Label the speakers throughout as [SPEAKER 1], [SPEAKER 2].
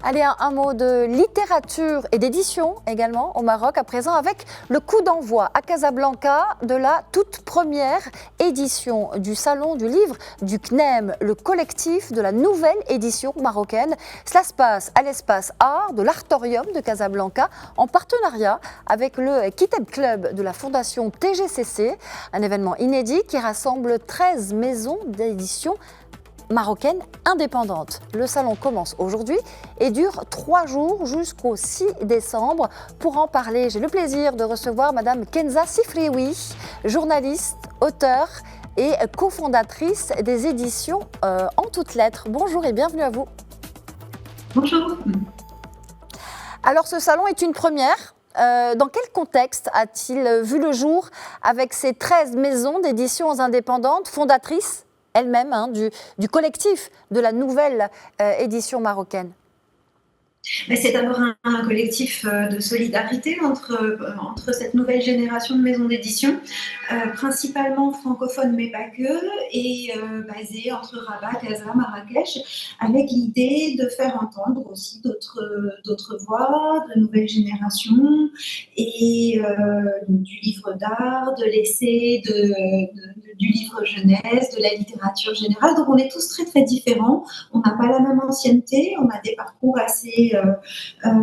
[SPEAKER 1] Allez, un mot de littérature et d'édition également au Maroc à présent avec le coup d'envoi à Casablanca de la toute première édition du Salon du Livre du CNEM, le collectif de la nouvelle édition marocaine. Cela se passe à l'espace art de l'Artorium de Casablanca en partenariat avec le Kitab Club de la Fondation TGCC, un événement inédit qui rassemble 13 maisons d'édition marocaine indépendante. Le salon commence aujourd'hui et dure 3 jours jusqu'au 6 décembre. Pour en parler, j'ai le plaisir de recevoir Madame Kenza Sifrioui, journaliste, auteure et cofondatrice des éditions En Toutes Lettres. Bonjour et bienvenue à vous.
[SPEAKER 2] Bonjour.
[SPEAKER 1] Alors ce salon est une première. Dans quel contexte a-t-il vu le jour avec ces 13 maisons d'éditions indépendantes, fondatrices elle-même du collectif de la nouvelle édition marocaine?
[SPEAKER 2] C'est d'abord un collectif de solidarité entre cette nouvelle génération de maisons d'édition, principalement francophones mais pas que, et basée entre Rabat, Casa, Marrakech, avec l'idée de faire entendre aussi d'autres voix, de nouvelles générations, et du livre d'art, de l'essai, du livre jeunesse, de la littérature générale. Donc on est tous très très différents, on n'a pas la même ancienneté, on a des parcours assez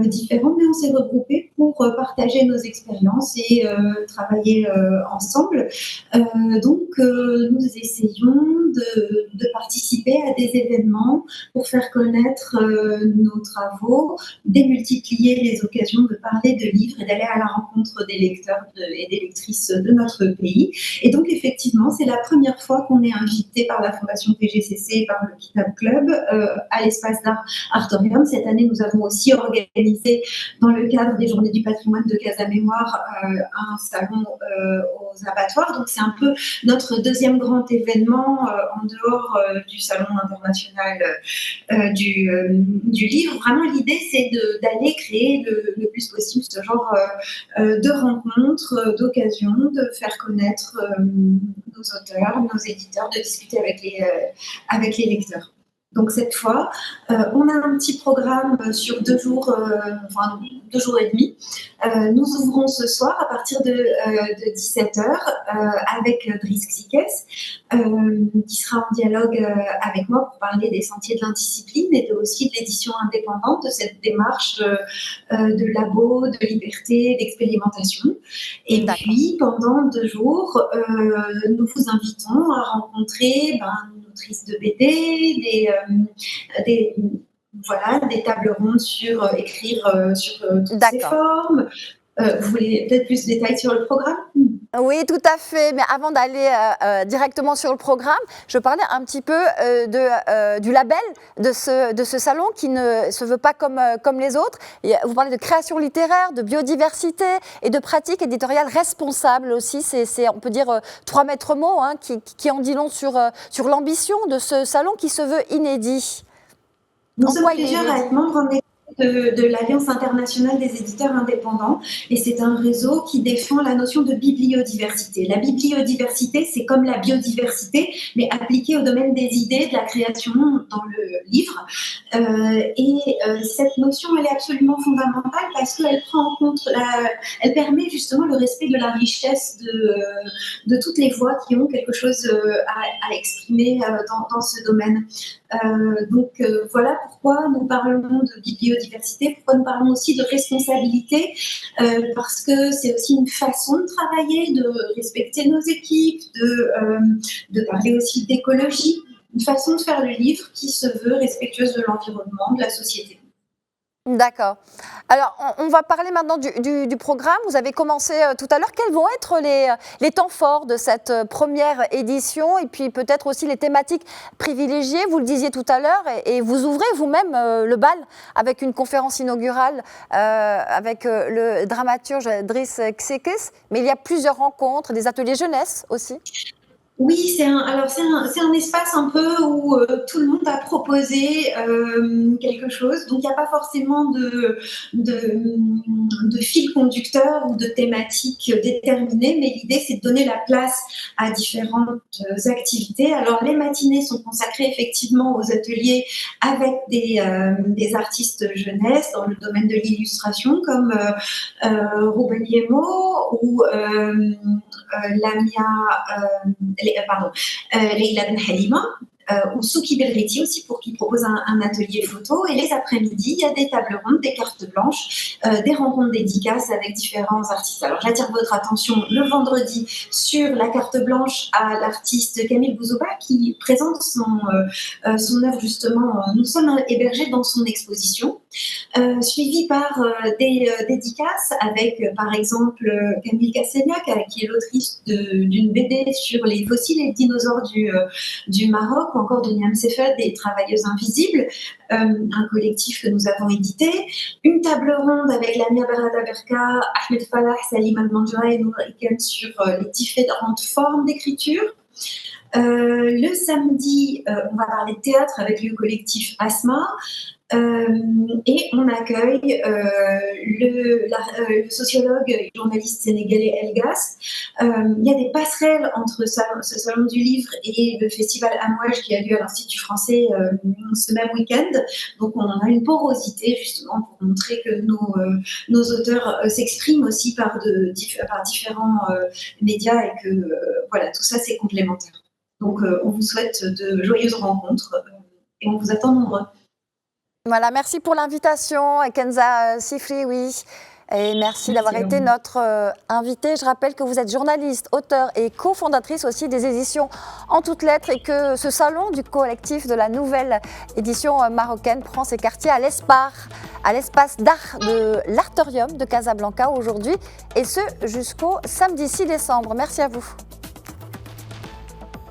[SPEAKER 2] différents, mais on s'est regroupés pour partager nos expériences et travailler ensemble. Donc nous essayons de participer à des événements pour faire connaître nos travaux, démultiplier les occasions de parler de livres et d'aller à la rencontre des lecteurs et des lectrices de notre pays. Et donc effectivement, c'est la première fois qu'on est invité par la Fondation TGCC et par le Kitab Club à l'espace d'art Artorium. Cette année, nous avons aussi organisé, dans le cadre des Journées du patrimoine de Casa Mémoire, un salon aux abattoirs. Donc c'est un peu notre deuxième grand événement en dehors du salon international du livre. Vraiment, l'idée, c'est d'aller créer le plus possible ce genre de rencontres, d'occasions, de faire connaître nos auteurs, nos éditeurs, de discuter avec les lecteurs. Donc cette fois, on a un petit programme sur 2 jours, enfin 2 jours et demi. Nous ouvrons ce soir à partir de 17h avec Driss Xikes, qui sera en dialogue avec moi pour parler des sentiers de l'indiscipline et aussi de l'édition indépendante, de cette démarche de labo, de liberté, d'expérimentation. Et puis, pendant 2 jours, nous vous invitons à rencontrer une autrice de BD, des tables rondes sur écrire sur toutes ces formes. Vous voulez peut-être plus de détails sur le programme ?
[SPEAKER 1] Oui, tout à fait. Mais avant d'aller directement sur le programme, je parlais un petit peu du label de ce salon qui ne se veut pas comme les autres. Et vous parlez de création littéraire, de biodiversité et de pratiques éditoriales responsables aussi. C'est on peut dire 3 maîtres mots qui en dit long sur l'ambition de ce salon qui se veut inédit.
[SPEAKER 2] Nous sommes plusieurs à être membres de l'Alliance internationale des éditeurs indépendants, et c'est un réseau qui défend la notion de bibliodiversité. La bibliodiversité, c'est comme la biodiversité, mais appliquée au domaine des idées, de la création dans le livre. Cette notion, elle est absolument fondamentale parce qu'elle prend en compte, elle permet justement le respect de la richesse de toutes les voix qui ont quelque chose à exprimer dans ce domaine. Voilà pourquoi nous parlons de biodiversité, pourquoi nous parlons aussi de responsabilité, parce que c'est aussi une façon de travailler, de respecter nos équipes, de parler aussi d'écologie, une façon de faire le livre qui se veut respectueuse de l'environnement, de la société.
[SPEAKER 1] D'accord. Alors, on va parler maintenant du programme. Vous avez commencé tout à l'heure. Quels vont être les temps forts de cette première édition et puis peut-être aussi les thématiques privilégiées? Vous le disiez tout à l'heure et vous ouvrez vous-même le bal avec une conférence inaugurale avec le dramaturge Driss Xikes. Mais il y a plusieurs rencontres, des ateliers jeunesse aussi.
[SPEAKER 2] Oui, c'est un espace un peu où tout le monde a proposé quelque chose. Donc il n'y a pas forcément de fil conducteur ou de thématique déterminée, mais l'idée c'est de donner la place à différentes activités. Alors les matinées sont consacrées effectivement aux ateliers avec des artistes jeunesse dans le domaine de l'illustration comme Ruben Yemo ou Lamia Leila Ben Halima, ou Souki Belriti aussi pour qui propose un atelier photo. Et les après-midi, il y a des tables rondes, des cartes blanches, des rencontres dédicaces avec différents artistes. Alors j'attire votre attention le vendredi sur la carte blanche à l'artiste Camille Bouzouba qui présente son œuvre justement. Nous sommes hébergés dans son exposition. Suivi par des dédicaces avec, par exemple, Camille Cassegnat, qui est l'autrice d'une BD sur les fossiles et les dinosaures du Maroc, ou encore de Niam Sefed, des Travailleuses Invisibles, un collectif que nous avons édité. Une table ronde avec Lamia Berada Berka, Ahmed Falah, Salim Al-Manjoura et Nour Iken sur les différentes formes d'écriture. Le samedi, on va parler de théâtre avec le collectif Asma. Et on accueille le sociologue et journaliste sénégalais Elgas. Il y a des passerelles entre ce salon du livre et le festival Amouage qui a lieu à l'Institut français ce même week-end. Donc on a une porosité justement pour montrer que nos auteurs s'expriment aussi par différents médias et que voilà, tout ça c'est complémentaire. Donc on vous souhaite de joyeuses rencontres et on vous attend nombreux.
[SPEAKER 1] Voilà, merci pour l'invitation, Kenza Sifri, oui. Et merci d'avoir été notre invitée. Je rappelle que vous êtes journaliste, auteure et cofondatrice aussi des éditions En toutes lettres et que ce salon du collectif de la nouvelle édition marocaine prend ses quartiers à l'espace d'art de l'Artorium de Casablanca aujourd'hui et ce jusqu'au samedi 6 décembre. Merci à vous.